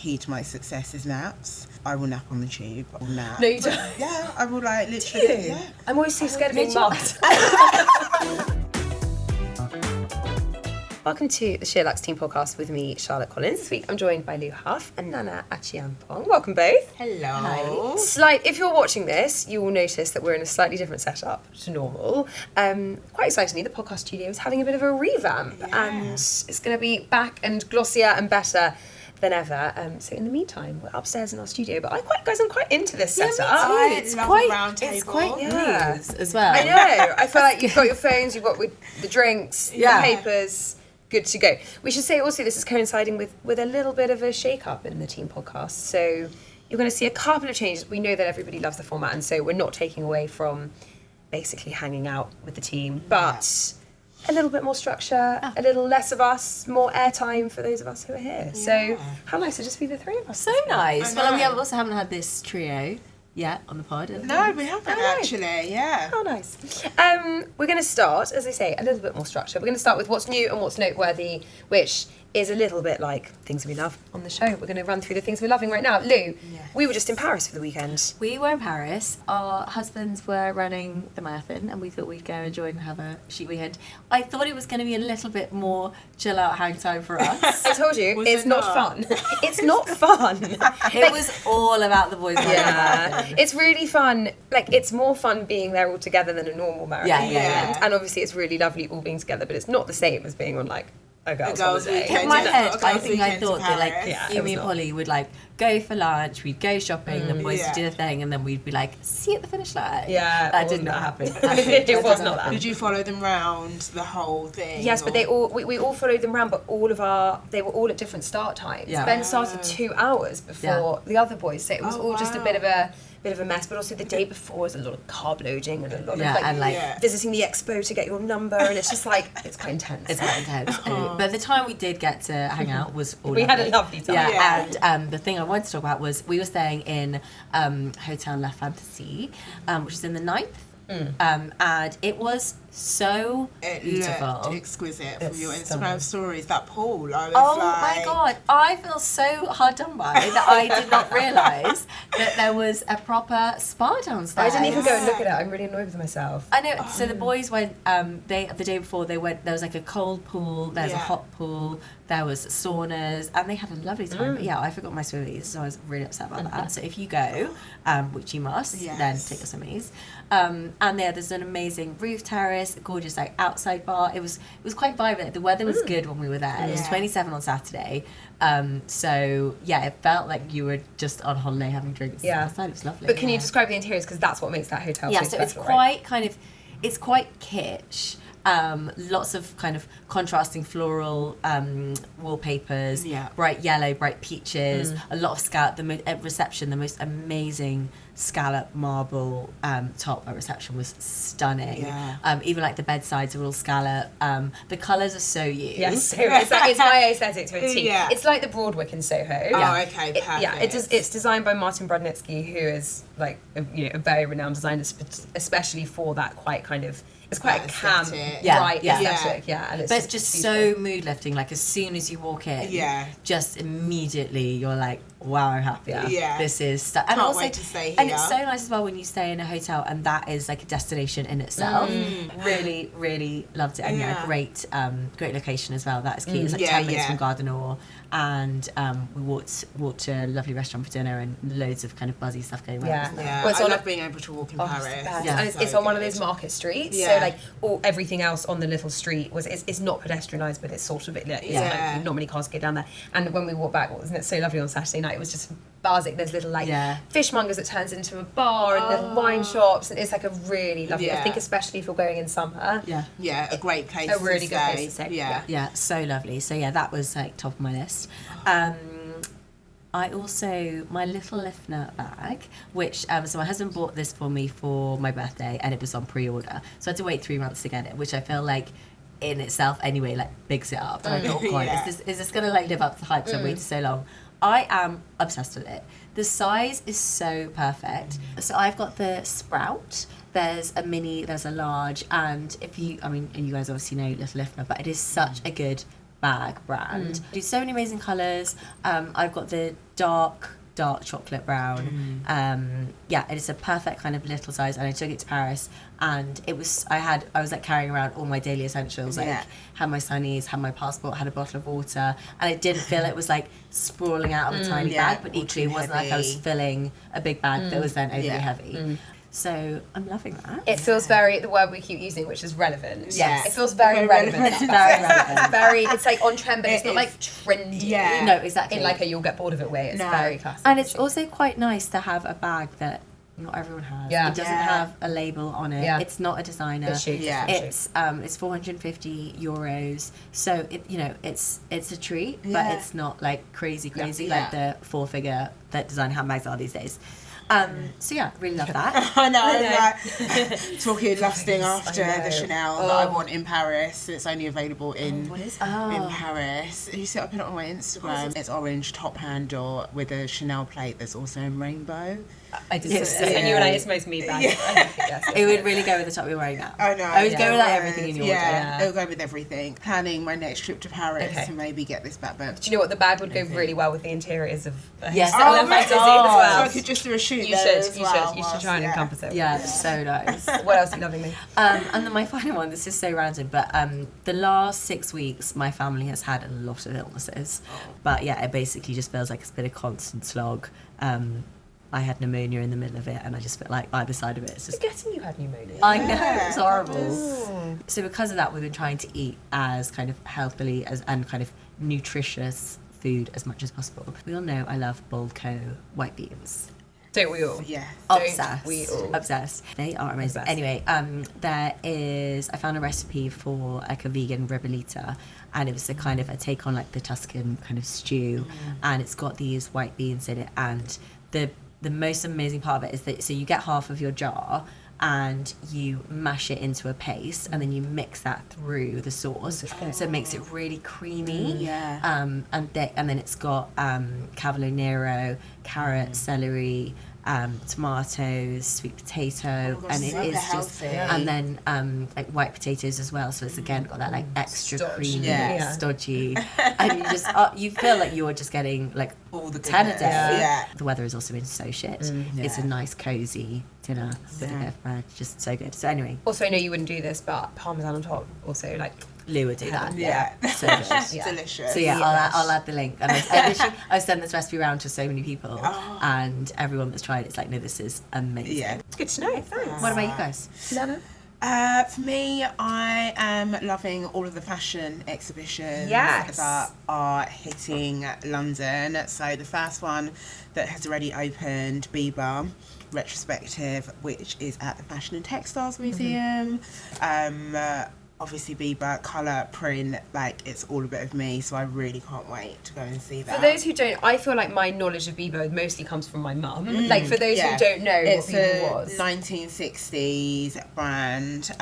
key to my success is naps. I will nap on the tube. I will nap. No, you don't. Yeah, I will like literally. Yeah. I'm always so scared of being mugged. Welcome to the Sheer Luxe Team podcast with me, Charlotte Collins. This week I'm joined by Hough and Nana Achempong. Welcome both. Hello. If you're watching this, you will notice that we're in a slightly different setup to normal. Quite excitingly, the podcast studio is having a bit of a revamp, and it's going to be back and glossier and better than ever. So in the meantime, we're upstairs in our studio, but I'm quite into this setup. It's quite news as well. I know. I feel like you've got your phones, you've got the drinks, the papers. Good to go. We should say also this is coinciding with a little bit of a shake-up in the team podcast. So you're going to see a couple of changes. We know that everybody loves the format, and so we're not taking away from basically hanging out with the team, but a little bit more structure, a little less of us, more airtime for those of us who are here. So how nice to just be the three of us. So nice. Well, we also haven't had this trio yet on the pod. No, we haven't actually. Yeah. Oh, nice. We're going to start, as I say, a little bit more structure. We're going to start with what's new and what's noteworthy, which is a little bit like things we love on the show. We're going to run through the things we're loving right now. Lou, we were just in Paris for the weekend. We were in Paris. Our husbands were running the marathon, and we thought we'd go enjoy and have a chic weekend. I thought it was going to be a little bit more chill out hang time for us. I told you, it's not fun. It's not fun. It was all about the boys running the marathon. It's really fun. Like, it's more fun being there all together than a normal marathon weekend. And obviously it's really lovely all being together, but it's not the same as being on like a girls' holiday. In my head, I thought that like you, me and Polly would like go for lunch, we'd go shopping, the boys would do the thing, and then we'd be like, see you at the finish line. Yeah, that did not happen. It was not that. Did you follow them round the whole thing? Yes, but we all followed them round, but they were all at different start times. Yeah. Ben started 2 hours before the other boys, so it was all just a bit of a mess. But also the day before was a lot of carb loading and a lot of visiting the expo to get your number, and it's just like it's quite intense. It's quite intense. But the time we did get to hang out was all we had a lovely time. And the thing I wanted to talk about was we were staying in Hotel La Fantasy, which is in the 9th. And it was so beautiful. Looked exquisite from your Instagram stories. That pool, I was my god, I feel so hard done by that I did not realise that there was a proper spa downstairs. I didn't even go and look at it. I'm really annoyed with myself. I know. So the boys went. The day before they went. There was like a cold pool. There's a hot pool. There was saunas, and they had a lovely time. But I forgot my swimmies, so I was really upset about that. So if you go, which you must, then take your swimmies. And there's an amazing roof terrace, a gorgeous like outside bar. It was quite vibrant. The weather was good when we were there. It was 27 on Saturday. So it felt like you were just on holiday having drinks. Outside. It was lovely. But can you describe the interiors, because that's what makes that hotel so special, it's quite it's quite kitsch. Lots of kind of contrasting floral wallpapers, bright yellow, bright peaches, a lot of scallop. At reception, the most amazing scallop marble top at reception was stunning. Even like the bedsides are all scallop. The colours are so you. Yes, so it's my aesthetic to a T. It's like the Broadwick in Soho. Oh, okay, perfect. It's designed by Martin Brudnitsky, who is like a very renowned designer, especially for that quite kind of. It's quite a camp, bright aesthetic, and it's just so mood lifting. Like as soon as you walk in, just immediately you're like, wow, I'm happy. This is and can't also wait to stay here. And it's so nice as well when you stay in a hotel and that is like a destination in itself. Really, really loved it, and a great location as well. That is key. It's like 10 minutes from Garden Or, and we walked to a lovely restaurant for dinner and loads of kind of buzzy stuff going on. Well, I love being able to walk in Paris. And it's on one of those market streets. So like everything else on the little street it's not pedestrianised, but it's sort of like not many cars go down there. And when we walked back, wasn't it so lovely on Saturday night? It was just buzzing. There's little like fishmongers that turns into a bar and little wine shops, and it's like a really lovely. I think especially if you're going in summer. A great place. A really good place to stay. So lovely. So that was like top of my list. I also, my little Lifner bag, which, so my husband bought this for me for my birthday, and it was on pre-order. So I had to wait 3 months to get it, which I feel like in itself anyway, like bigs it up. And I thought, oh God, is this going to like live up to the hype? So I waited so long. I am obsessed with it. The size is so perfect. So I've got the Sprout. There's a mini, there's a large, and and you guys obviously know Little Lifner, but it is such a good bag brand. Do so many amazing colours. I've got the dark chocolate brown. Yeah, it is a perfect kind of little size, and I took it to Paris, and I was like carrying around all my daily essentials, like had my sunnies, had my passport, had a bottle of water, and I didn't feel it was like sprawling out of a tiny bag, but equally it wasn't like I was filling a big bag that was then overly heavy. So I'm loving that. It feels very, the word we keep using, which is relevant. Yes. It feels very relevant. It's very relevant. It's like on trend, but it's not like trendy. Yeah. No, exactly. In like a you'll get bored of it way. It's very classic. And it's also quite nice to have a bag that not everyone has. Yeah. It doesn't have a label on it. Yeah. It's not a designer. It's chic. Yeah. It's €450. So it's a treat, but it's not like crazy like the 4-figure that designer handbags are these days. So yeah, really love that. I know. Talking lusting after the Chanel that I want in Paris. It's only available in Paris. You see, I put it on my Instagram. It's orange top handle with a Chanel plate that's also in rainbow. I did. And you and I, it's most me bag. It would really go with the top you're wearing now. I know. I would go with like everything in your wardrobe. It'll go with everything. Planning my next trip to Paris to maybe get this back. But do you know what? The bag would go really well with the interiors of yes. Oh my God. As well. So I could just do a shoot. You should try and encompass it. Yeah, so nice. What else are you loving me? And then my final one, this is so random, but the last 6 weeks my family has had a lot of illnesses. But yeah, it basically just feels like it's been a constant slog. I had pneumonia in the middle of it, and I just felt like either side of it. It's just forgetting you had pneumonia. I know, it's horrible. So because of that, we've been trying to eat as kind of healthily and kind of nutritious food as much as possible. We all know I love Bolco white beans. Don't we all? Yeah. Obsessed. We all. Obsessed. They are amazing. Obsessed. Anyway, I found a recipe for like a vegan ribollita, and it was a kind of a take on like the Tuscan kind of stew, and it's got these white beans in it, and the most amazing part of it is that so you get half of your jar and you mash it into a paste, and then you mix that through the sauce, so it makes it really creamy. And then it's got cavolo nero, carrot, celery, tomatoes, sweet potato, and it is just and then like white potatoes as well, so it's again got that like extra creamy, stodgy, and you just you feel like you're just getting like all the 10 a day. The weather has also been so shit. It's a nice cozy dinner with a bit of bread, just so good. So anyway, also I know you wouldn't do this, but parmesan on top also like Lou would do that. So delicious. So yeah, I'll add the link. And I sent this recipe around to so many people, and everyone that's tried it's like, no, this is amazing. Yeah, it's good to know. Thanks. What about you guys? Nana? For me, I am loving all of the fashion exhibitions that are hitting London. So the first one that has already opened, Bieber Retrospective, which is at the Fashion and Textiles Museum. Obviously Bieber, colour, print, like it's all a bit of me, so I really can't wait to go and see that. For those who don't, I feel like my knowledge of Bieber mostly comes from my mum. Like for those who don't know it's what Bieber was. It's a 1960s brand,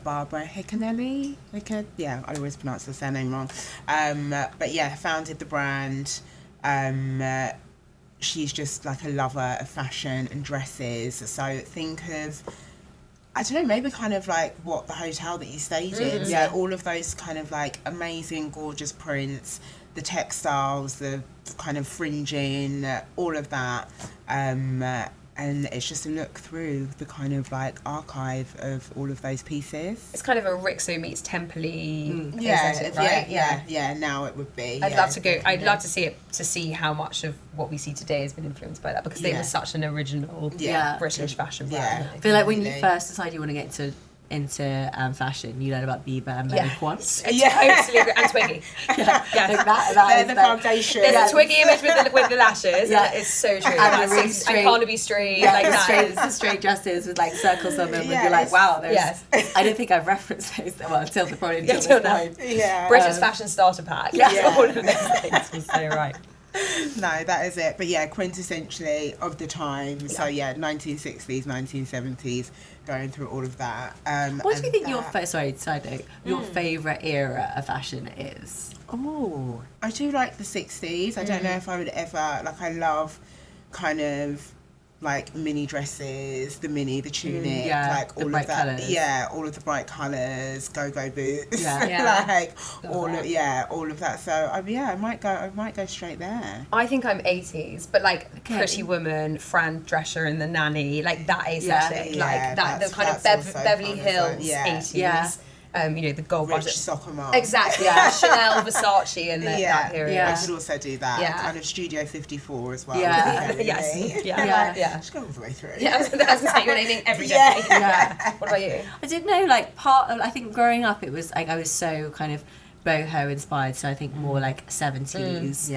Barbara Hickanelli. I always pronounce the surname wrong. But yeah, founded the brand. She's just like a lover of fashion and dresses, so think of, I don't know, maybe kind of like what the hotel that you stayed in. So all of those kind of like amazing, gorgeous prints, the textiles, the kind of fringing, all of that. And it's just a look through the kind of like archive of all of those pieces. It's kind of a Rixo meets Temple-y aesthetic, right? Yeah, now it would be. I'd love to go. I'd love to see it, to see how much of what we see today has been influenced by that, because they were such an original British fashion brand. I feel like when you first decide you want to get into fashion, you learn about Bieber and Mary Quant. Totally agree. And Twiggy. Like they're the foundation. There's a Twiggy image with the lashes. It's so true. And the really straight, and Carnaby Street. The straight dresses with like circles on them, and you're like, wow, there's. I don't think I've referenced those until this point. British fashion starter pack. All of those things was so right. No, that is it. But yeah, quintessentially of the time. So 1960s, 1970s, going through all of that. What do you think your favourite era of fashion is? Oh, I do like the 60s. I don't know if I would ever, like, I love kind of like mini dresses, the tunic, like all of that. Colours. Yeah, all of the bright colours, go-go boots. Yeah. Like all of that. So I might go straight there. I think I'm 80s, but like Pretty Woman, Fran Drescher and the Nanny, like that aesthetic, like that the kind of Beverly Hills 80s. Yeah. You know, the gold Rich budget. soccer mom. Exactly, Chanel, Versace, and that period. I could also do that. Yeah. Kind of Studio 54 as well. Yes. Yeah. Just go all the way through. Yeah, I was going to say, you're naming every decade. Yeah. What about you? I didn't know, like, I think growing up, it was, like, I was so kind of boho inspired, so I think more like 70s.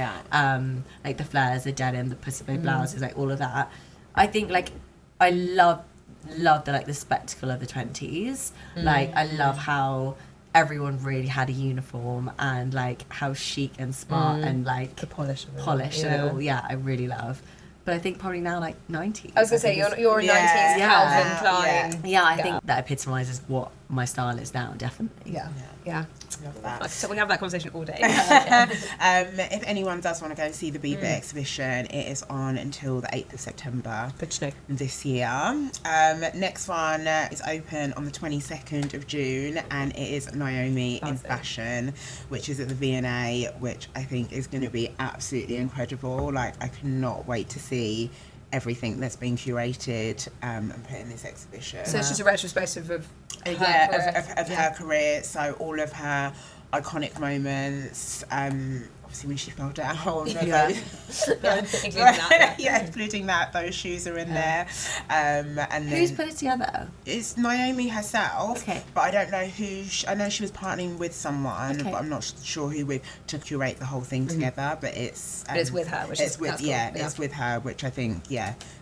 Like the flares, the denim, the pussy bow blouses, like all of that. I think, like, I love the spectacle of the 20s. Like, I love how everyone really had a uniform and like how chic and smart and like the polish of it all. I really love. But I think probably now like 90s. I was gonna say you're a 90s Calvin Klein. Yeah, I think that epitomizes what my style is now, definitely. Yeah. Love that. So we have that conversation all day. If anyone does want to go and see the Bieber exhibition, it is on until the 8th of September this year. Next one is open on the 22nd of June, and it is Naomi in Fashion, which is at the V&A, which I think is going to be absolutely incredible. Like, I cannot wait to see everything that's been curated and put in this exhibition. So it's just a retrospective of her career. So all of her iconic moments, obviously when she fell down, including that, those shoes are in there. And then who's put it together? It's Naomi herself, but I don't know who. I know she was partnering with someone, but I'm not sure who to curate the whole thing together. But it's with her, which it's with her, which I think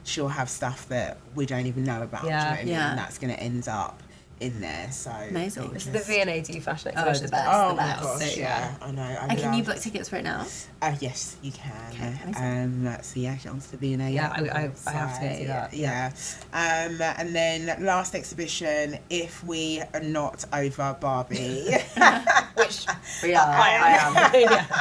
she'll have stuff that we don't even know about. And that's going to end up in there. So amazing. It's the V&A fashion exhibition. Oh my gosh, I know. And can you book tickets for it now? Yes, you can. Okay, onto the V&A. I have to see that. And then last exhibition, if we are not over Barbie, which I am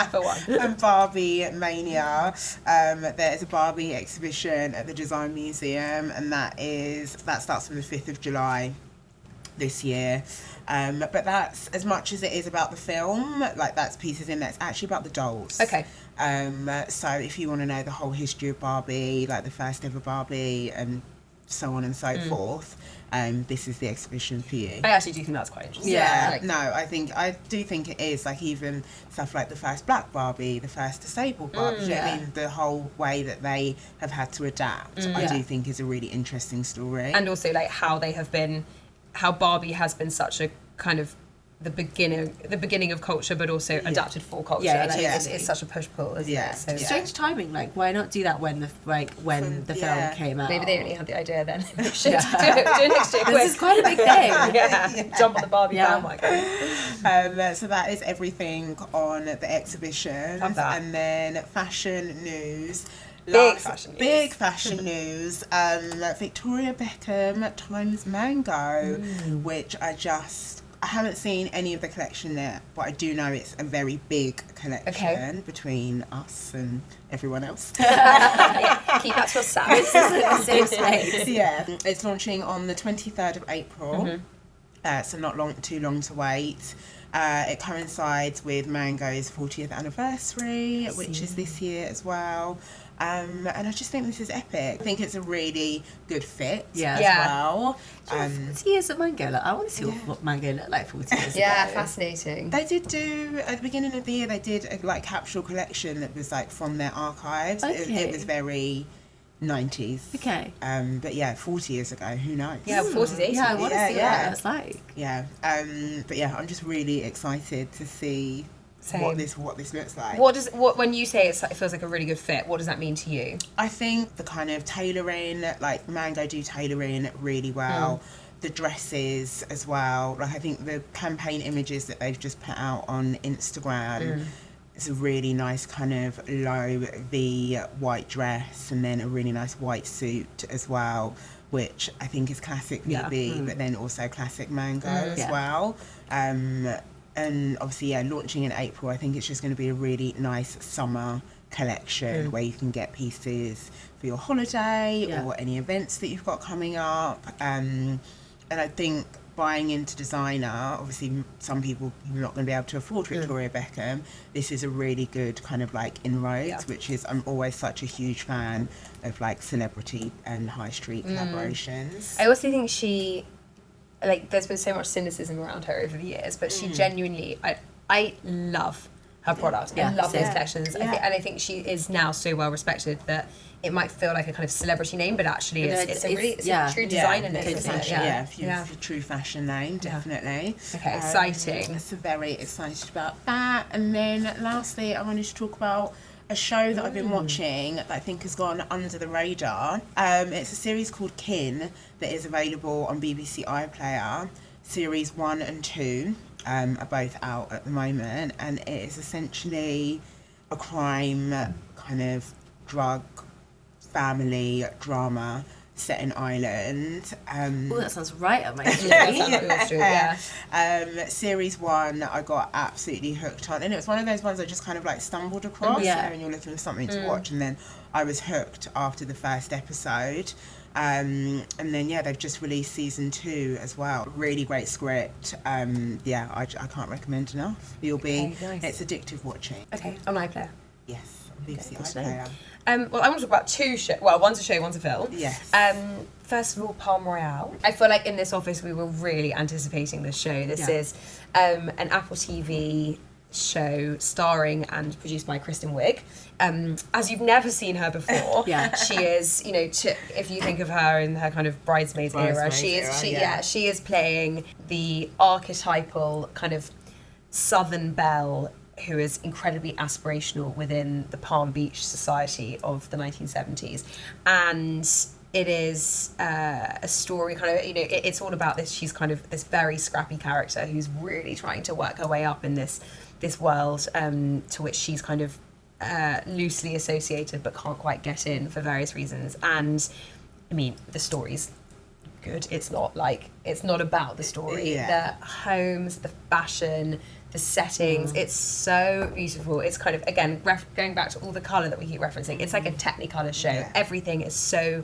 for one. And Barbie Mania, there's a Barbie exhibition at the Design Museum, and that starts from the 5th of July this year, but that's as much as it is about the film, like that's pieces in there. It's actually about the dolls. So if you want to know the whole history of Barbie, like the first ever Barbie and so on and so forth, this is the exhibition for you. I actually do think that's quite interesting. I do think it is, like even stuff like the first black Barbie, the first disabled Barbie, I mean the whole way that they have had to adapt, I do think is a really interesting story. And also like how Barbie has been such a kind of the beginning of culture, but also adapted for culture. It's such a push-pull, isn't it? So, strange timing. Like, why not do that when the film came out? Maybe they only had the idea then. Do it next year. This is quite a big thing. Jump on the Barbie bandwagon. So that is everything on the exhibition. Love that. And then fashion news. Big fashion news. Victoria Beckham times Mango, which I haven't seen any of the collection yet, but I do know it's a very big collection between us and everyone else. Keep that to yourself. This is a safe space. It's launching on the 23rd of April, so not too long to wait. It coincides with Mango's 40th anniversary, which is this year as well. And I just think this is epic. I think it's a really good fit as well. 40 years of Mango. Like, I want to see what Mango looked like 40 years ago. Fascinating. They did do, at the beginning of the year, they did a capsule collection that was like from their archives. It was very 90s. Okay. But 40 years ago, who knows? 40s, 80s. Yeah, I want to see what that's like. But I'm just really excited to see what this looks like. When you say it feels like a really good fit, what does that mean to you? I think the kind of tailoring, like Mango do tailoring really well. The dresses as well. Like I think the campaign images that they've just put out on Instagram. It's a really nice kind of low V white dress, and then a really nice white suit as well, which I think is classic VB, but then also classic Mango as well. And obviously, launching in April, I think it's just going to be a really nice summer collection where you can get pieces for your holiday or any events that you've got coming up. And I think buying into designer, obviously some people are not going to be able to afford Victoria Beckham. This is a really good kind of like inroads, which is, I'm always such a huge fan of like celebrity and high street collaborations. I also think she, like, there's been so much cynicism around her over the years, but she genuinely, I love her product. I love those collections. And I think she is now so well respected that it might feel like a kind of celebrity name, but actually it's a true designer name. It's a true fashion name, definitely. Okay, exciting. So very excited about that. And then lastly, I wanted to talk about a show that I've been watching that I think has gone under the radar. It's a series called Kin that is available on BBC iPlayer. Series 1 and 2 are both out at the moment, and it is essentially a crime kind of drug family drama set in Ireland. Oh, that sounds right up my street. Series 1 I got absolutely hooked on, and it was one of those ones I just kind of like stumbled across, you know, when you're looking for something to watch, and then I was hooked after the first episode. And then they've just released season 2 as well. Really great script. I can't recommend enough. It's addictive watching. Okay, on iPlayer. Yes, on BBC iPlayer. Well, I want to talk about two shows. Well, one's a show, one's a film. Yes. First of all, Palm Royale. I feel like in this office we were really anticipating this show. This is an Apple TV show starring and produced by Kristen Wiig. As you've never seen her before, she is, you know, if you think of her in her kind of bridesmaids era, she is playing the archetypal kind of Southern belle who is incredibly aspirational within the Palm Beach society of the 1970s. And it is a story kind of, you know, it's all about this. She's kind of this very scrappy character who's really trying to work her way up in this world to which she's kind of loosely associated but can't quite get in for various reasons. And I mean, the story's good. It's not about the story. The homes, the fashion, the settings, it's so beautiful. It's kind of, again, going back to all the colour that we keep referencing, it's like a Technicolor show. Everything is so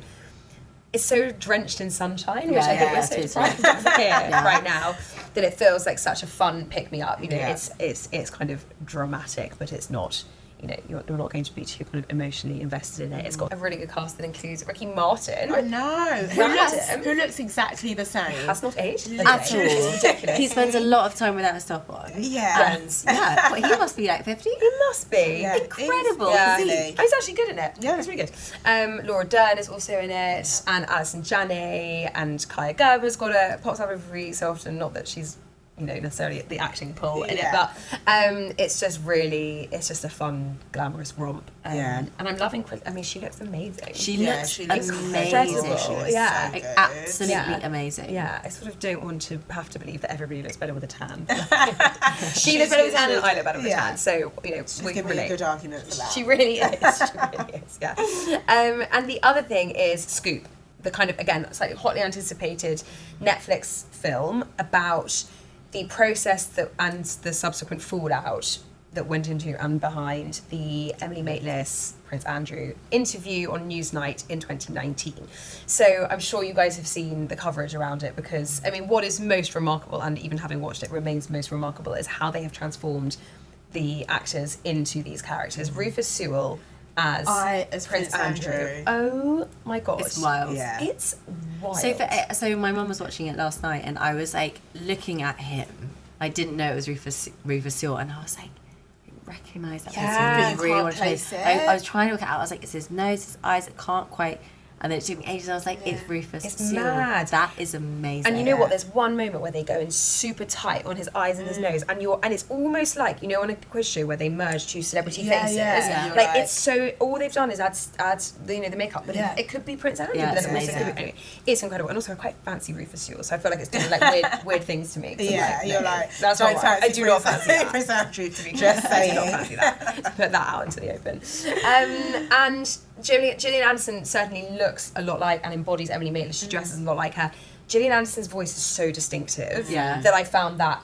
drenched in sunshine, which I think we're so deprived of here right now, that it feels like such a fun pick-me-up. You know, it's kind of dramatic, but it's not, you know, you're not going to be too kind of emotionally invested in it. It's got a really good cast that includes Ricky Martin. I know. Who looks exactly the same. Has not aged at all. It's ridiculous. He spends a lot of time without a stop on. Yeah. And he must be like 50. He must be. Yeah, incredible. He's actually good in it. Yeah. He's really good. Laura Dern is also in it, and Alison Janney, and Kaya Gerber's pops up every so often. Not that she's, you know, necessarily the acting pull in it, but it's just a fun, glamorous romp. And I'm loving she looks amazing. She looks amazing. Absolutely amazing. Yeah, I sort of don't want to have to believe that everybody looks better with a tan. She looks better with a tan and I look better with a tan, so, you know, we can relate. A good argument for that. She really is, yeah. And the other thing is Scoop, the kind of, again, slightly hotly anticipated Netflix film about the process and the subsequent fallout that went into and behind the Emily Maitlis, Prince Andrew interview on Newsnight in 2019. So I'm sure you guys have seen the coverage around it, because, I mean, what is most remarkable, and even having watched it remains most remarkable, is how they have transformed the actors into these characters. Rufus Sewell as Prince Andrew. Oh my god. It's wild. Yeah. It's wild. So my mum was watching it last night, and I was like looking at him. I didn't know it was Rufus Sewell, and I was like, I recognise that person. I really want to place it. I was trying to look at it. I was like, it's his nose, his eyes. I can't quite. And then it took me ages. I was like, it's Rufus Sewell. Mad. That is amazing. And you know what? There's one moment where they go in super tight on his eyes and his nose, and it's almost like, you know, on a quiz show where they merge two celebrity faces. Like, it's so, all they've done is add the, you know, the makeup, but it could be Prince Andrew. Yeah, but then also anyway, it's incredible, and also I quite fancy Rufus Sewell, so I feel like it's doing like weird things to me. You're like, that's not right. I do not fancy that. Prince Andrew, to be just saying. I do not fancy that. To put that out into the open. And Gillian Anderson certainly looks a lot like and embodies Emily Maitlis. She dresses a lot like her. Gillian Anderson's voice is so distinctive that I found that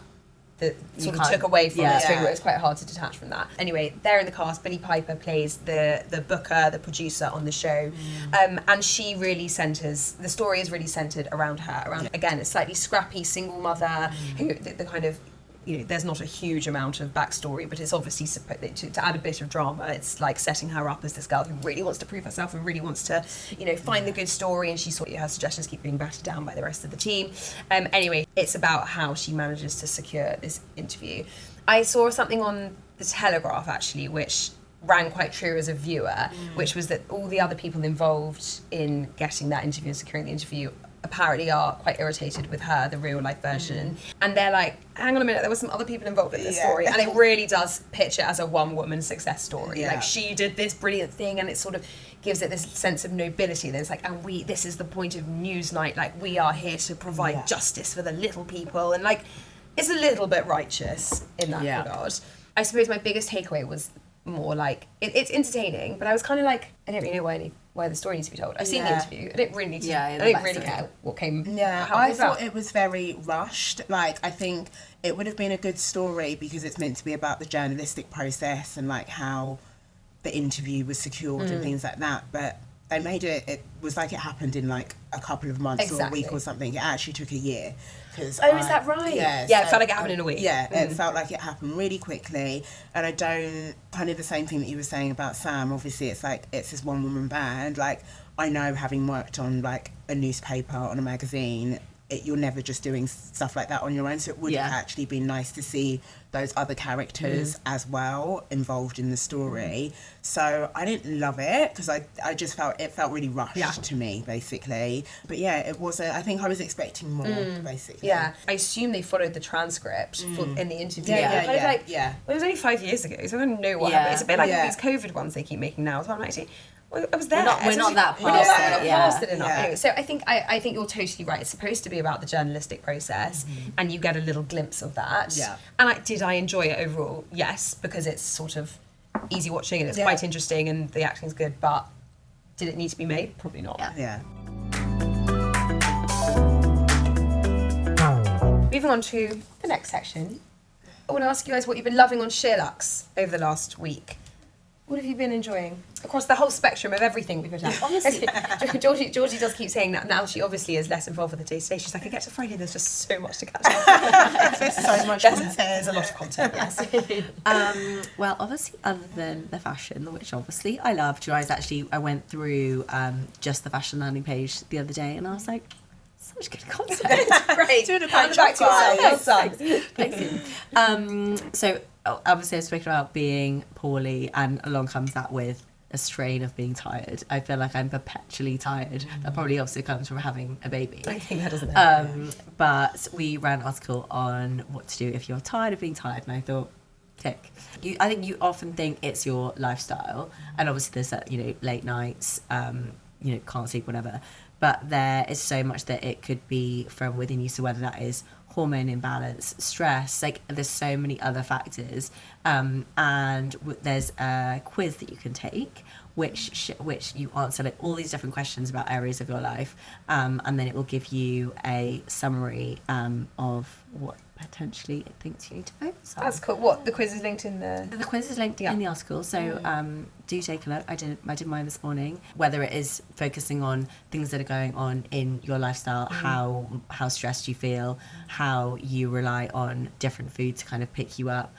that sort of took away from it, so it was quite hard to detach from that. Anyway, they're in the cast. Billie Piper plays the booker, the producer on the show, and she really centres, the story is really centred around her, around, again, a slightly scrappy single mother, who, the kind of, you know, there's not a huge amount of backstory, but it's obviously to add a bit of drama. It's like setting her up as this girl who really wants to prove herself and really wants to, you know, find the good story, and her suggestions keep being battered down by the rest of the team. Anyway, it's about how she manages to secure this interview. I saw something on the Telegraph, actually, which rang quite true as a viewer, which was that all the other people involved in getting that interview and securing the interview apparently are quite irritated with her, the real life version, and they're like, hang on a minute, there were some other people involved in this story, and it really does pitch it as a one woman success story, like she did this brilliant thing, and it sort of gives it this sense of nobility. There's like, and this is the point of Newsnight, like we are here to provide justice for the little people, and like it's a little bit righteous in that regard. I suppose my biggest takeaway was more like it's entertaining, but I was kind of like, I don't really know why the story needs to be told. I've seen the interview. I didn't really need to. I didn't really care what came. Yeah, I thought it was very rushed. Like, I think it would have been a good story because it's meant to be about the journalistic process and like how the interview was secured and things like that. But they made it was like it happened in like a couple of months or a week or something. It actually took a year. Is that right? Yeah, it felt like it happened in a week. Yeah, it felt like it happened really quickly. And I don't, kind of the same thing that you were saying about Sam, obviously it's like, it's this one woman band. Like, I know, having worked on like a newspaper, on a magazine, you're never just doing stuff like that on your own, so it would have actually been nice to see those other characters as well involved in the story. So I didn't love it because I just felt it felt really rushed to me, basically. But yeah, it was I think I was expecting more, basically. Yeah, I assume they followed the transcript in the interview. Yeah. Well, it was only 5 years ago, so I don't know what happened. It's a bit like these COVID ones they keep making now as well. I'm actually, I was there. We're not that past it enough. Anyway, so I think you're totally right. It's supposed to be about the journalistic process, and you get a little glimpse of that. Yeah. And did I enjoy it overall? Yes, because it's sort of easy watching and it's quite interesting and the acting's good. But did it need to be made? Probably not. Yeah. Moving on to the next section, I want to ask you guys what you've been loving on Sherlock's over the last week. What have you been enjoying across the whole spectrum of everything we put out? Honestly, Georgie does keep saying that now. She obviously is less involved with the day-to-day. She's like, I get to Friday, there's just so much to catch up. There's so much content. There's a lot of content, yes. Well, obviously, other than the fashion, which obviously I loved, I went through just the fashion landing page the other day, and I was like, so much good content. Great. Doing a great job, guys. Thank you. So obviously I've spoken about being poorly, and along comes that with a strain of being tired. I feel like I'm perpetually tired. That probably also comes from having a baby. I think that doesn't but we ran an article on what to do if you're tired of being tired, and I thought, tick. I think you often think it's your lifestyle, and obviously there's that, late nights, can't sleep, whatever. But there is so much that it could be from within you. So whether that is hormone imbalance, stress, like there's so many other factors. And there's a quiz that you can take, which you answer like all these different questions about areas of your life, and then it will give you a summary of what potentially it thinks you need to focus on. That's cool. What, the quiz is linked in the quiz is linked in the article, so do take a look. I did mine this morning. Whether it is focusing on things that are going on in your lifestyle, how stressed you feel, how you rely on different food to kind of pick you up,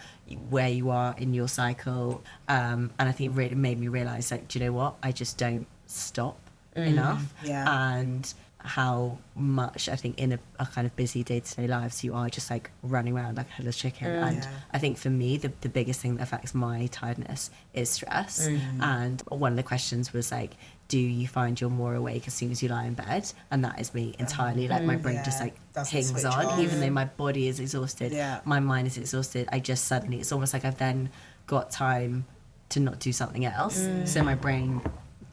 where you are in your cycle, and I think it really made me realise, like, do you know what? I just don't stop enough, and how much I think in a kind of busy day-to-day lives you are just like running around like a headless chicken. And I think for me the biggest thing that affects my tiredness is stress. And one of the questions was like, do you find you're more awake as soon as you lie in bed? And that is me entirely. Like my brain just like hangs on, even though my body is exhausted, my mind is exhausted. I just suddenly, it's almost like I've then got time to not do something else, so my brain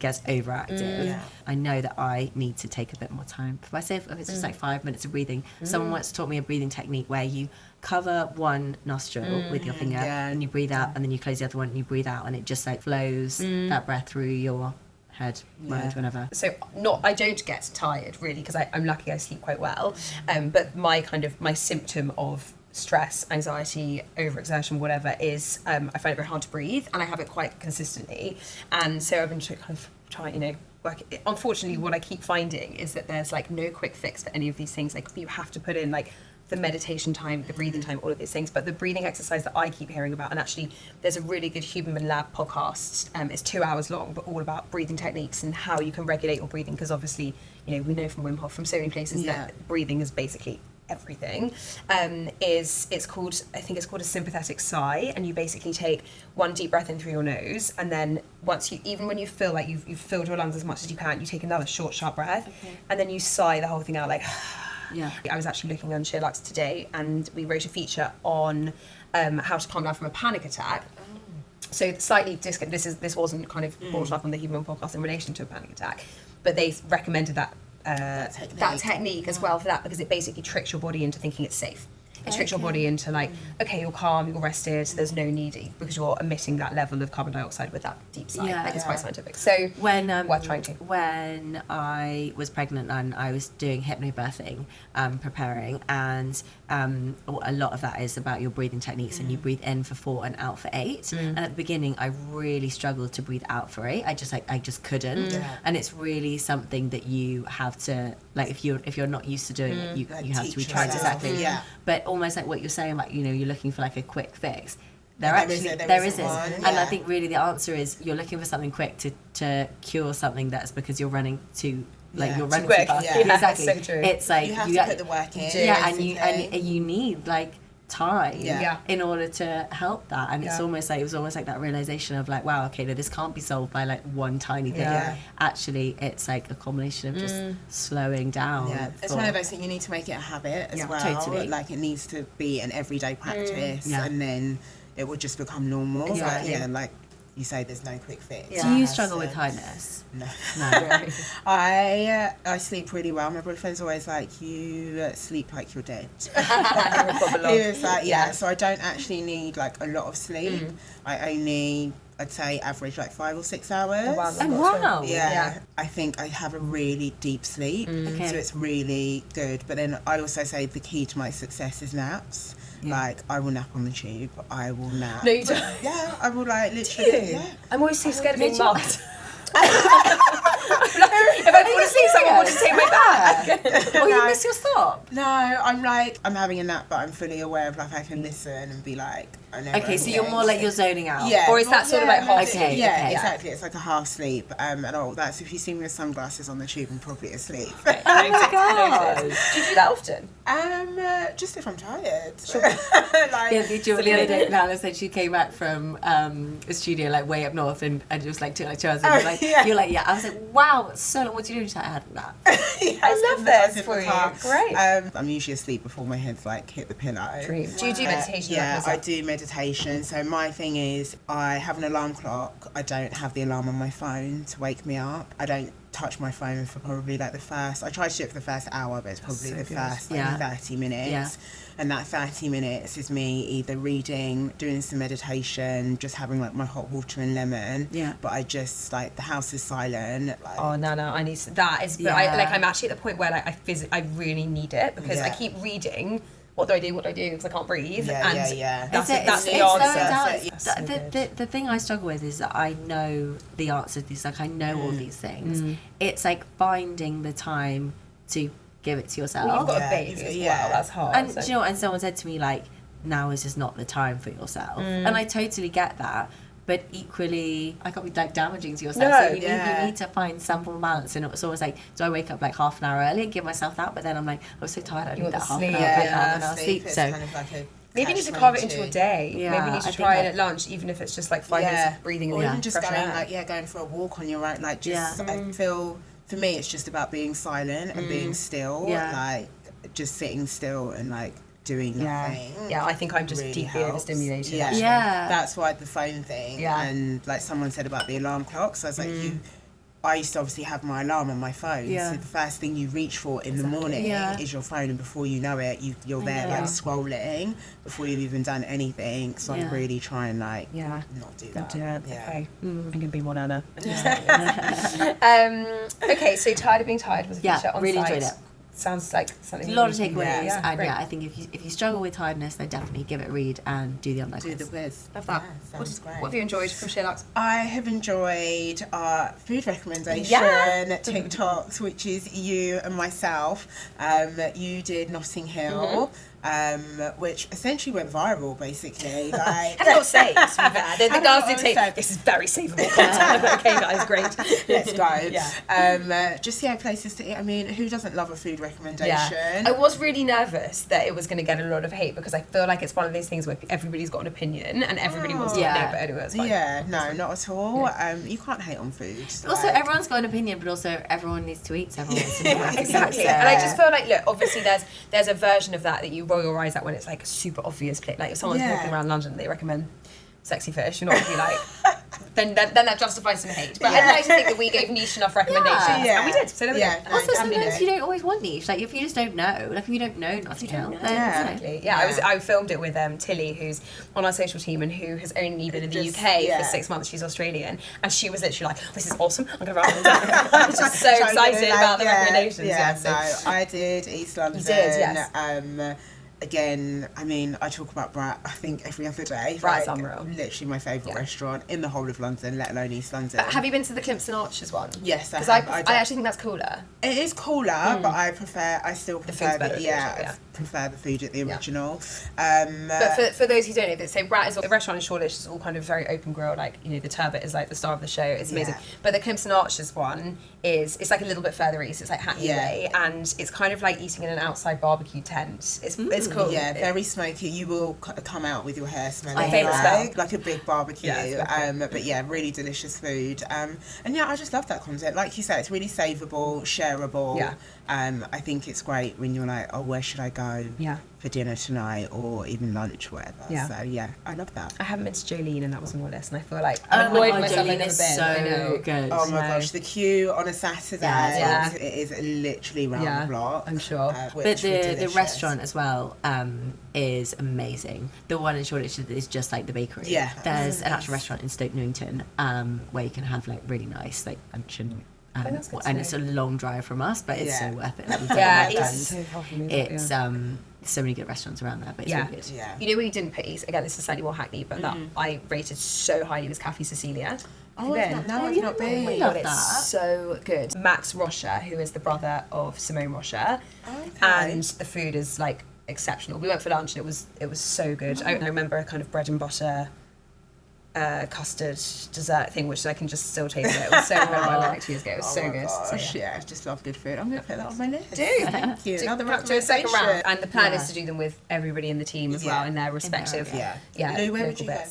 gets overactive. I know that I need to take a bit more time for myself. If it's just like 5 minutes of breathing, someone once taught me a breathing technique where you cover one nostril with your finger and you breathe out, and then you close the other one and you breathe out, and it just like flows that breath through your head, mind, whenever. So I don't get tired really, because I'm lucky I sleep quite well, but my symptom of stress, anxiety, overexertion, whatever, is I find it very hard to breathe, and I have it quite consistently. And so I've been trying, work. Unfortunately, what I keep finding is that there's like no quick fix for any of these things. Like you have to put in like the meditation time, the breathing time, all of these things. But the breathing exercise that I keep hearing about, and actually there's a really good Human Lab podcast, it's 2 hours long, but all about breathing techniques and how you can regulate your breathing, because obviously, we know from Wim Hof, from so many places, that breathing is basically everything. It's called a sympathetic sigh, and you basically take one deep breath in through your nose, and then even when you feel like you've filled your lungs as much as you can, you take another short, sharp breath, and then you sigh the whole thing out, like. Yeah. I was actually looking on Sherlock's today, and we wrote a feature on how to calm down from a panic attack. So slightly this wasn't kind of brought up on the Human podcast in relation to a panic attack, but they recommended that technique as well for that, because it basically tricks your body into thinking it's safe. It tricks your body into like, okay, you're calm, you're rested, so there's no need, because you're emitting that level of carbon dioxide with that deep sigh. It's quite scientific. So worth trying to. When I was pregnant and I was doing hypnobirthing, preparing, and a lot of that is about your breathing techniques, and you breathe in for 4 and out for 8. And at the beginning, I really struggled to breathe out for 8. I just couldn't. And it's really something that you have to, like, if you're not used to doing it, you have to retry it. Exactly. Yeah. But almost like what you're saying about, you're looking for like a quick fix. There isn't. And I think really the answer is you're looking for something quick to cure something that's because you're running too. Like you're running too fast. Yeah, exactly. So true. It's like you have to put the work in. And you need like time in order to help that. And it was almost like that realization of like, wow, okay, no, this can't be solved by like one tiny thing. Actually, it's like a combination of just slowing down. It's one of those things, you need to make it a habit as well. Totally. Like it needs to be an everyday practice, and then it will just become normal. Like you say, there's no quick fix. Do you struggle with tiredness? No. I sleep really well. My boyfriend's always like, you sleep like you're dead. He was like, so I don't actually need like a lot of sleep. I only, I'd say, average like 5 or 6 hours. Wow. Yeah. I think I have a really deep sleep, so it's really good. But then I also say the key to my success is naps. Like, I will nap on the tube. I will nap. No, you don't? Yeah, I will, like, literally. Yeah. I'm always so scared of being mugged. If I fall asleep, someone will just take my bag. Or you miss your stop. No, I'm like, I'm having a nap, but I'm fully aware of, like, I can listen and be like, I know. Okay, so you're more like you're zoning out. Yeah. Or is that sort of like half sleep? Yeah, exactly. It's like a half sleep. And all that's, if you see me with sunglasses on the tube, I'm probably asleep. Oh my God. Do you do that often? Just if I'm tired. The other day, Lana said she came back from a studio like way up north, and it was like 2 hours. And you're like, I was like, wow, so long. What do you do? She's like, I had a nap. I love this for you. Great. I'm usually asleep before my head's like hit the pillow. Dream. Do you do meditation? Yeah, I do meditation. So my thing is, I have an alarm clock. I don't have the alarm on my phone to wake me up. I don't touch my phone for probably like the first, I try to do it for the first hour, but it's probably the first 30 minutes. And that 30 minutes is me either reading, doing some meditation, just having like my hot water and lemon. But I just, like, the house is silent. Like, oh no, I need that. I'm actually at the point where like I really need it, because I keep reading. What do I do? Because I can't breathe. That's the answer. The thing I struggle with is that I know the answer to these. Like, I know all these things. It's like finding the time to give it to yourself. Well, you've got a baby as well. That's hard. And do you know what? And someone said to me like, now is just not the time for yourself. And I totally get that. But equally, I can't be like damaging to yourself. So you need to find some form of balance. And it's always like, do I wake up like half an hour early and give myself that? But then I'm like, I'm so tired, I need that half an hour sleep. So kind of like maybe you need to carve it into your day. Maybe you need to try it at lunch, even if it's just like 5 minutes of breathing. Or even just going for a walk on your own. Like, just, I feel, for me, it's just about being silent and being still. Like, just sitting still and like, doing nothing. I think I'm just really deeply overstimulated. That's why the phone thing. And like someone said about the alarm clock, so I was like, I used to obviously have my alarm on my phone. So the first thing you reach for in the morning is your phone, and before you know it, you're there like scrolling before you've even done anything. So I'm really trying like not do that. Okay. I'm gonna be more Nana. Okay, so Tired of Being Tired was a feature on really site. enjoyed it. sounds like something. A lot of takeaways, and I think if you struggle with tiredness, then definitely give it a read and do the online quiz. Do the quiz. Love that. Yeah, sounds great. What have you enjoyed from Sherlock's? I have enjoyed our food recommendation TikToks, which is you and myself. You did Notting Hill. Which essentially went viral, basically. Like, I don't say, to be fair. The girls did say, this is very savable content. Okay, guys, great. Let's go. Just places to eat. I mean, who doesn't love a food recommendation? Yeah. I was really nervous that it was going to get a lot of hate because I feel like it's one of those things where everybody's got an opinion and everybody wants to know, but anyway, it's fine. Yeah, no, not at all. Yeah. You can't hate on food. Also, everyone's got an opinion, but also everyone needs to eat, so everyone needs to know. Exactly. So. And I just feel like, look, obviously there's a version of that you roll your eyes at when it's like a super obvious plate. Like if someone's walking around London, they recommend sexy fish. You're not going to be like, then that justifies some hate. But I'd like to think that we gave niche enough recommendations, and we did. So there we go. Also, sometimes you don't always want niche. Like if you just don't know, like if you don't know Notting Hill, exactly. I filmed it with Tilly, who's on our social team and who has only been in the UK for 6 months. She's Australian, and she was literally like, "This is awesome. I'm going to write it down." I was just so excited about the recommendations. No, I did East London. You did, yes. Again, I mean, I talk about Brat, I think, every other day. Brat's unreal. Literally my favourite restaurant in the whole of London, let alone East London. But have you been to the Climpston Arches one? Yes, I have. Because I actually think that's cooler. It is cooler, but I still prefer I prefer the food at the original. But for those who don't know, so Brat is a restaurant in Shoreditch. It's all kind of very open grill. Like, you know, the turbot is like the star of the show. It's amazing. But the Climpston Arches one it's like a little bit further east. It's like Hackney Way, and it's kind of like eating in an outside barbecue tent. It's cool. Yeah, very smoky. You will come out with your hair smelling like a big barbecue. But yeah, really delicious food. And yeah, I just love that concept. Like you said, it's really savable, shareable. Yeah. I think it's great when you're like, oh, where should I go for dinner tonight, or even lunch, whatever. Yeah. So yeah, I love that. I haven't been to Jolene, and that was on my list, and I feel like I'm annoyed myself. I've never been. So good. Oh my gosh, the queue on a Saturday, it is literally round the block. I'm sure. But the restaurant as well is amazing. The one in Shoreditch is just like the bakery. Yeah. There's an actual restaurant in Stoke Newington where you can have like really nice like lunch and it's a long drive from us, but it's so worth it. It's so far from me. It's so many good restaurants around there, but it's really good. Yeah. You know where you didn't put East? Again, this is slightly more Hackney, but that I rated so highly was Cafe Cecilia. Oh, I've not been. Oh my God, it's so good. Max Rocher, who is the brother of Simone Rocher, and the food is like exceptional. We went for lunch and it was so good. I remember a kind of bread and butter custard dessert thing, which I can just still taste it. It was so good. Like 2 years ago. It was so good. Gosh, I just love good food. I'm going to put that on my list. Do. Thank you. Another to a second round. And the plan is to do them with everybody in the team as well, in their respective Lou, where would you go?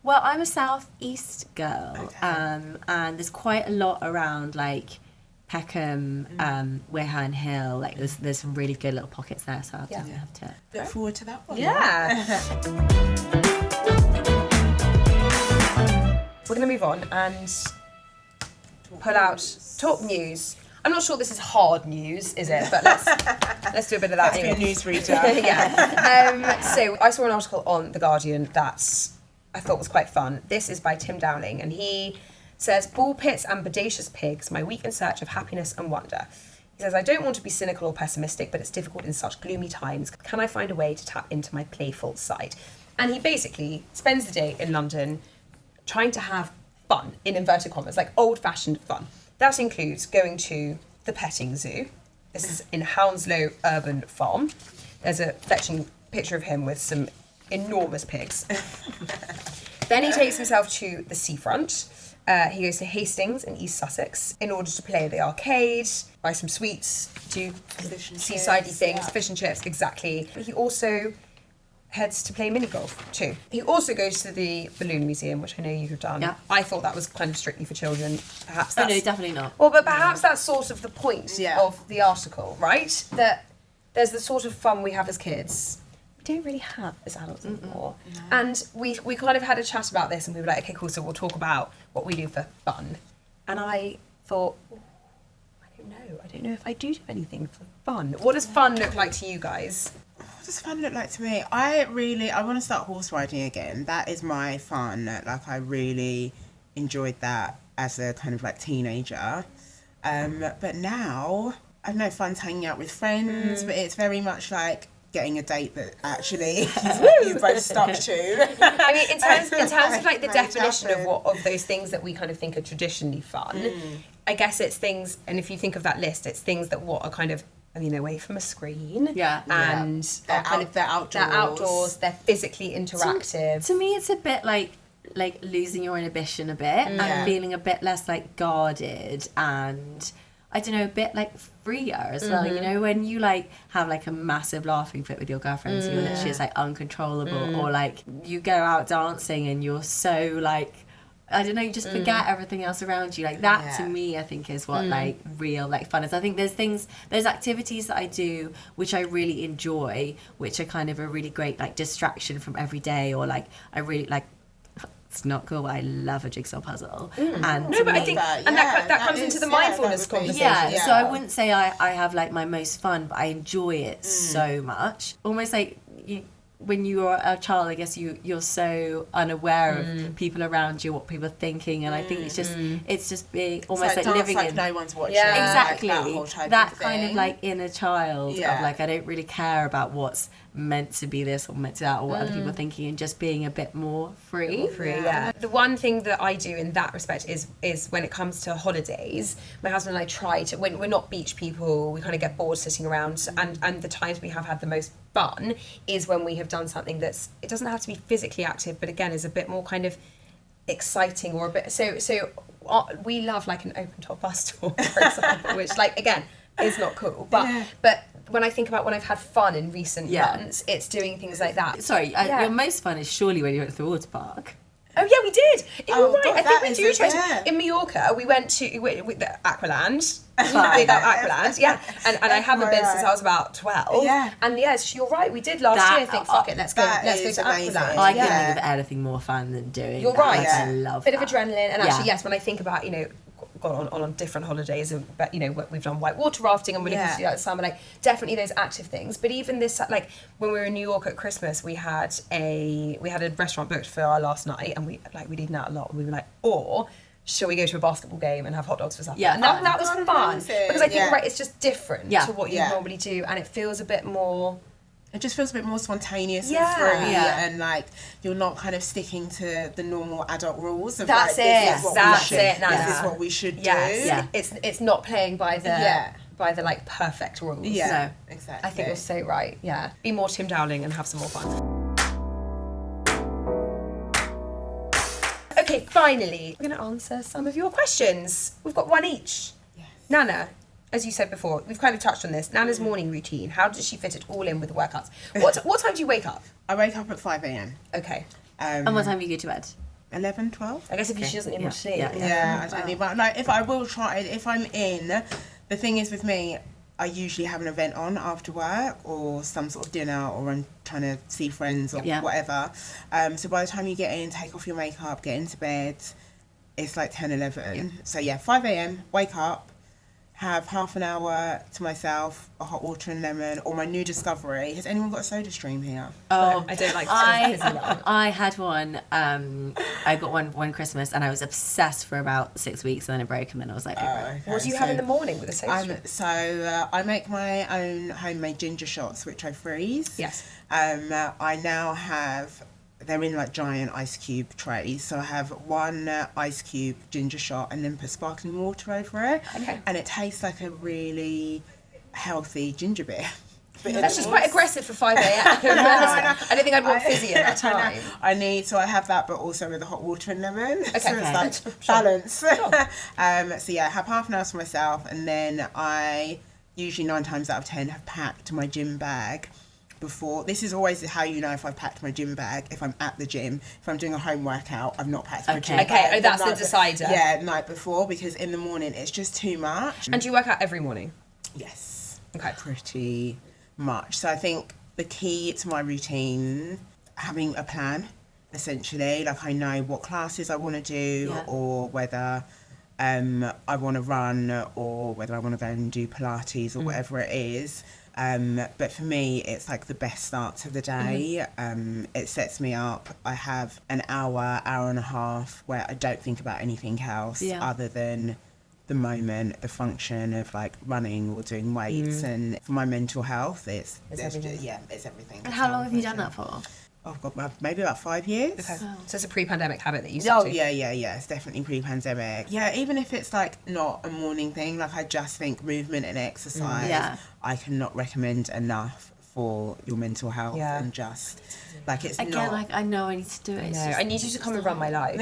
Well, I'm a southeast girl, and there's quite a lot around like Peckham, Herne Hill. Like there's some really good little pockets there, so I'll definitely have to look forward to that one. Yeah. We're going to move on and pull out top news. I'm not sure this is hard news, is it? But let's do a bit of that. Let's be a newsreader. So I saw an article on The Guardian that I thought was quite fun. This is by Tim Dowling, and he says, "Ball pits and bodacious pigs, my week in search of happiness and wonder." He says, "I don't want to be cynical or pessimistic, but it's difficult in such gloomy times. Can I find a way to tap into my playful side?" And he basically spends the day in London trying to have fun, in inverted commas, like old-fashioned fun. That includes going to the petting zoo. This is in Hounslow Urban Farm. There's a fetching picture of him with some enormous pigs. Then he takes himself to the seafront. He goes to Hastings in East Sussex in order to play the arcade, buy some sweets, do seasidey things, fish and chips, exactly. He also heads to play mini golf too. He also goes to the Balloon Museum, which I know you have done. Yeah. I thought that was kind of strictly for children. Perhaps that's... no, definitely not. Well, but perhaps that's sort of the point of the article, right? That there's the sort of fun we have as kids we don't really have as adults anymore. No. And we kind of had a chat about this, and we were like, okay, cool, so we'll talk about what we do for fun. And I thought, I don't know if I do anything for fun. What does fun look like to you guys? What does fun look like to me? I want to start horse riding again. That is my fun. Like, I really enjoyed that as a kind of like teenager. But now I don't know, fun hanging out with friends, but it's very much like getting a date that actually you both stuck to. I mean, in terms of like the definition of those things that we kind of think are traditionally fun, I guess it's things, and if you think of that list, it's things that are kind of, I mean, away from a screen. And they're outdoors. They're physically interactive. To me, it's a bit like losing your inhibition a bit and feeling a bit less like guarded and, I don't know, a bit like freer as well. You know, when you like have like a massive laughing fit with your girlfriends, you're literally just like uncontrollable, or like you go out dancing and you're so like, I don't know, you just forget everything else around you. Like that to me, I think is what like real like fun is. I think there's activities that I do which I really enjoy, which are kind of a really great like distraction from every day, or like I really like. It's not cool, but I love a jigsaw puzzle. And no, but I think that comes into the mindfulness conversation. So I wouldn't say I have like my most fun, but I enjoy it so much. Almost like when you are a child, I guess you're so unaware of people around you, what people are thinking, and I think it's just being almost like living in no one's watching. Exactly, like that kind of like inner child of like I don't really care about what's meant to be this or meant to that or what other people are thinking, and just being a bit more free. The one thing that I do in that respect is when it comes to holidays, my husband and I try to, when we're not beach people, we kind of get bored sitting around, and the times we have had the most fun is when we have done something that's, it doesn't have to be physically active, but again is a bit more kind of exciting, or a bit so we love like an open top bus tour, for example, which like again is not cool, but when I think about when I've had fun in recent months, it's doing things like that. Sorry, your most fun is surely when you went to the water park. Oh yeah, we did. You're right. God, I think we do try to. In Mallorca, we went to with the Aqualand. Big up Aqualand, and I haven't been since I was about 12. And yes, you're right. We did last year. Think, fuck it, let's go to Aqualand. I couldn't think of anything more fun than doing. You're right. Like, I love bit of adrenaline, and actually, yes, when I think about gone on different holidays, but we've done whitewater rafting, and we're looking to do that summer, like definitely those active things. But even this, like when we were in New York at Christmas, we had a restaurant booked for our last night, and we'd eaten out a lot, and we were like, or shall we go to a basketball game and have hot dogs for supper? And that was fun, because I think it's just different to what you normally do, and it feels a bit more. It just feels a bit more spontaneous and free, and like you're not kind of sticking to the normal adult rules of this is what we should do. It's not playing by the like perfect rules. No, exactly. I think you're so right. Yeah, be more Tim Dowling and have some more fun. Okay, finally, we're going to answer some of your questions. We've got one each. Yes. Nana, as you said before, we've kind of touched on this. Nana's morning routine. How does she fit it all in with the workouts? What time do you wake up? I wake up at 5 a.m. Okay. And what time do you go to bed? 11, 12. I guess if she doesn't need much sleep. I don't need much. Like, if I'm in, the thing is with me, I usually have an event on after work, or some sort of dinner, or I'm trying to see friends or whatever. So by the time you get in, take off your makeup, get into bed, it's like 10, 11. So 5 a.m, wake up, have half an hour to myself, a hot water and lemon, or my new discovery. Has anyone got a soda stream here? Oh, I don't like I had one. I got one Christmas, and I was obsessed for about 6 weeks, and then it broke, and then I was like, okay. What do you have in the morning with a soda stream? I make my own homemade ginger shots, which I freeze. Yes. I now have. They're in like giant ice cube trays, so I have one ice cube ginger shot and then put sparkling water over it. Okay. And it tastes like a really healthy ginger beer. That's just quite aggressive for 5 a.m. I don't think I'd want fizzy at that time. I have that, but also with the hot water and lemon. Okay. So it's like balance. Sure. Have half an hour for myself, and then I usually 9 times out of 10 have packed my gym bag. Before. This is always how you know if I've packed my gym bag, if I'm at the gym. If I'm doing a home workout, I've not packed my gym bag. Okay, that's the decider. Night before, because in the morning it's just too much. And do you work out every morning? Yes. Okay. Pretty much. So I think the key to my routine, having a plan, essentially. Like I know what classes I want to do, or whether I want to run, or whether I want to go and do Pilates, or whatever it is. But for me, it's like the best start to the day. It sets me up. I have an hour and a half where I don't think about anything else other than the moment, the function of like running or doing weights, and for my mental health, it's everything. It's everything. And how long have you done that for? Oh God, maybe about 5 years. Okay. So it's a pre-pandemic habit that you stuck to. Yeah. It's definitely pre-pandemic. Yeah, even if it's like not a morning thing, like I just think movement and exercise, I cannot recommend enough for your mental health, and just like it's again, not like I know I need to do it. I need you to come and run my life.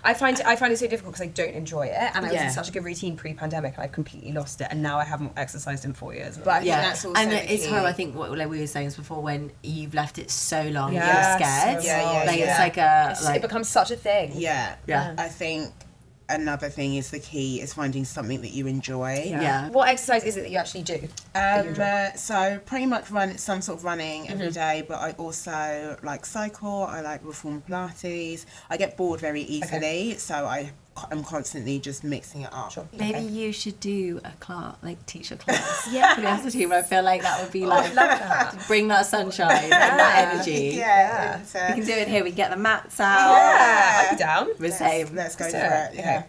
I find it so difficult because I don't enjoy it, and I was in such a good routine pre-pandemic, and I've completely lost it, and now I haven't exercised in 4 years. But I think that's also and the it's key. horrible. I think what like we were saying before, when you've left it so long, you're Yes. scared. It's like it becomes such a thing. Yeah. I think another thing is the key is finding something that you enjoy. Yeah. What exercise is it that you actually do? So pretty much some sort of running every day, but I also like cycle, I like reformer Pilates. I get bored very easily, so I'm constantly just mixing it up. Sure. Maybe you should do a class, like teach a class. For the other team. I feel like that would be like, I love that. bring that sunshine and that energy. Yeah. We can do it here. We can get the mats out. I'd be down. We're same. Let's go for it. Yeah.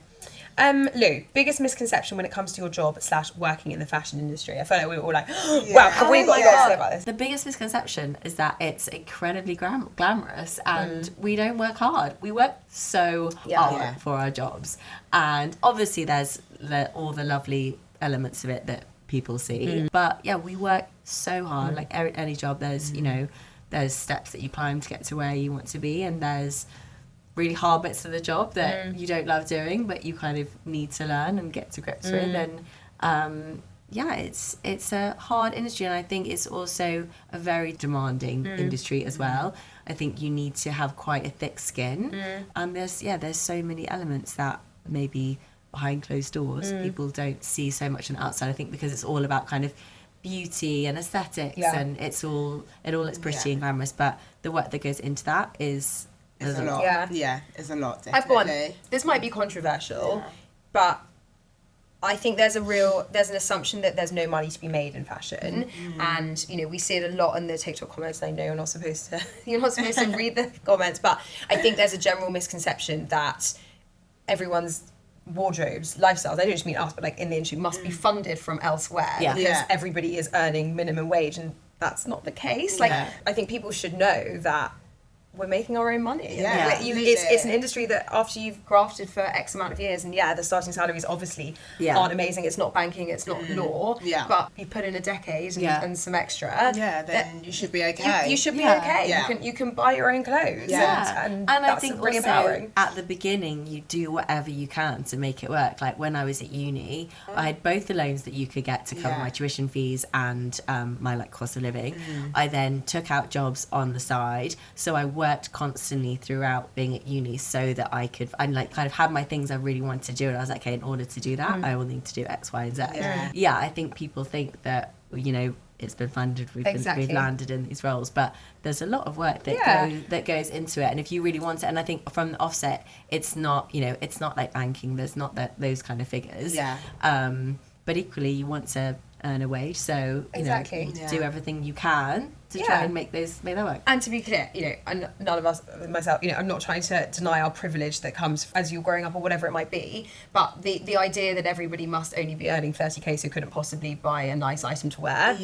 Lou, biggest misconception when it comes to your job / working in the fashion industry? I feel like we were all like, wow, have we got to say about this? The biggest misconception is that it's incredibly glamorous, and we don't work hard. We work so hard for our jobs. And obviously there's all the lovely elements of it that people see. But yeah, we work so hard. Like any job, there's, there's steps that you climb to get to where you want to be, and there's really hard bits of the job that you don't love doing, but you kind of need to learn and get to grips with. And it's a hard industry, and I think it's also a very demanding industry as well. I think you need to have quite a thick skin, and there's so many elements that maybe behind closed doors people don't see so much on the outside. I think because it's all about kind of beauty and aesthetics, and it all looks pretty and glamorous, but the work that goes into that is It's a lot. It's a lot, definitely. I've gone, this might be controversial, but I think there's an assumption that there's no money to be made in fashion. And, we see it a lot in the TikTok comments. I know you're not supposed to read the comments, but I think there's a general misconception that everyone's wardrobes, lifestyles, I don't just mean us, but like in the industry, must be funded from elsewhere because everybody is earning minimum wage, and that's not the case. I think people should know that we're making our own money. It's an industry that after you've crafted for X amount of years, and the starting salaries obviously aren't amazing. It's not banking, it's not law, but you put in a decade and some extra. Then you should be okay. You should be okay. You can buy your own clothes. And I that's think really also empowering. at the beginning you do whatever you can to make it work. Like when I was at uni, I had both the loans that you could get to cover my tuition fees and my cost of living. I then took out jobs on the side, so I worked constantly throughout being at uni so that I kind of had my things I really wanted to do, and I was like, okay, in order to do that I will need to do X, Y, and Z. I think people think that it's been funded, we've landed in these roles, but there's a lot of work that goes into it, and if you really want it, and I think from the offset it's not it's not like banking, there's not those kind of figures, but equally you want to earn a wage, so do everything you can to try and make that work. And to be clear, and none of us, myself, I'm not trying to deny our privilege that comes as you're growing up or whatever it might be, but the idea that everybody must only be earning 30k so couldn't possibly buy a nice item to wear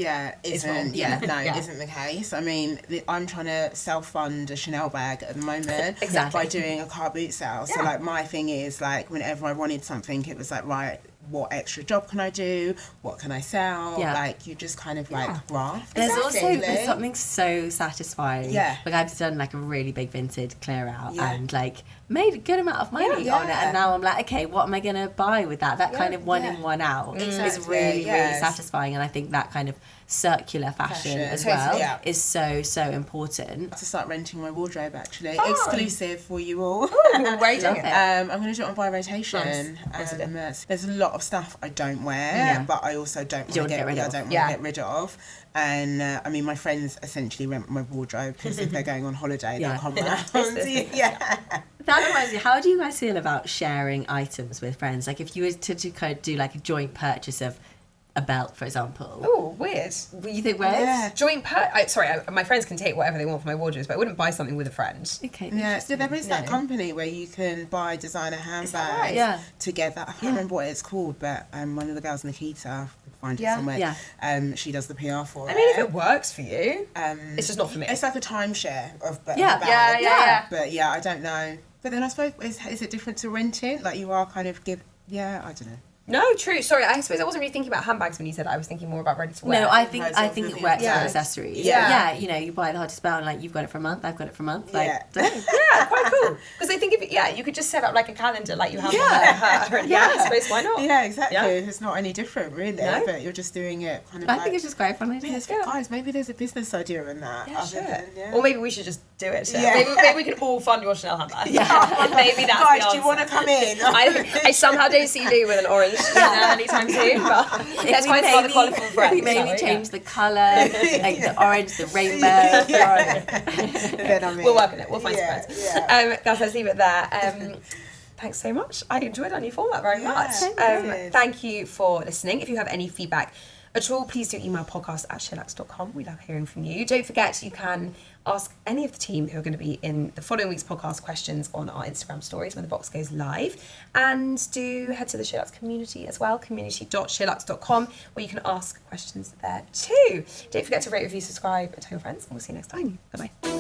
isn't the case. I mean, I'm trying to self-fund a Chanel bag at the moment by doing a car boot sale. So my thing is whenever I wanted something, it was right, what extra job can I do? What can I sell? You just kind of graft. There's something so satisfying. I've done a really big vintage clear out and made a good amount of money on it, and now I'm like, okay, what am I gonna buy with that? That kind of one in, one out is really, really satisfying, and I think that kind of circular fashion as well is so important. To start renting my wardrobe, actually, exclusive for you all. Where are you doing it? I'm going to do it on by rotation. There's a lot of stuff I don't wear, but I also don't want to get rid of. And I mean, my friends essentially rent my wardrobe because if they're going on holiday, they'll come round. That reminds me, how do you guys feel about sharing items with friends? If you were to do a joint purchase of a belt, for example. Oh, weird. You think weird? Yeah. Joint my friends can take whatever they want for my wardrobes, but I wouldn't buy something with a friend. Okay. Yeah, so there is that company where you can buy designer handbags right? together. I can't remember what it's called, but one of the girls, Nikita, find it somewhere. Yeah. She does the PR for it. I mean, if it works for you, it's just not for me. It's like a timeshare of bag. Yeah. But yeah, I don't know. But then I suppose is it different to renting? Like you are kind of I don't know. No, true. Sorry, I suppose I wasn't really thinking about handbags when you said that. I was thinking more about ready to wear. No, I think it works for accessories. Yeah. You know, you buy the hard to spell and like you've got it for a month, I've got it for a month. Like, yeah, quite cool. Because I think you could just set up like a calendar like you have on her. And I suppose why not? Yeah, exactly. It's not any different really, but you're just doing it kind of I think it's just great fun idea. Guys, maybe there's a business idea in that. Yeah, sure. Or maybe we should just do it. So. Yeah. Maybe we can all fund your Chanel handbag. Yeah. Maybe that's Guys, the do you want to come in? I somehow don't see Lou with an orange anytime soon, but let's find some other colourful friends. We maybe change the colour, like the orange, the rainbow. We'll work on it. We'll find some friends. Yeah. Guys, let's leave it there. Thanks so much. I enjoyed our new format very much. Thank you for listening. If you have any feedback at all, please do email podcast@sheerluxe.com. We love hearing from you. Don't forget, you can ask any of the team who are going to be in the following week's podcast questions on our Instagram stories when the box goes live. And do head to the Sheer Luxe community as well, community.sheerluxe.com, where you can ask questions there too. Don't forget to rate, review, subscribe, and tell your friends. And we'll see you next time. Bye-bye.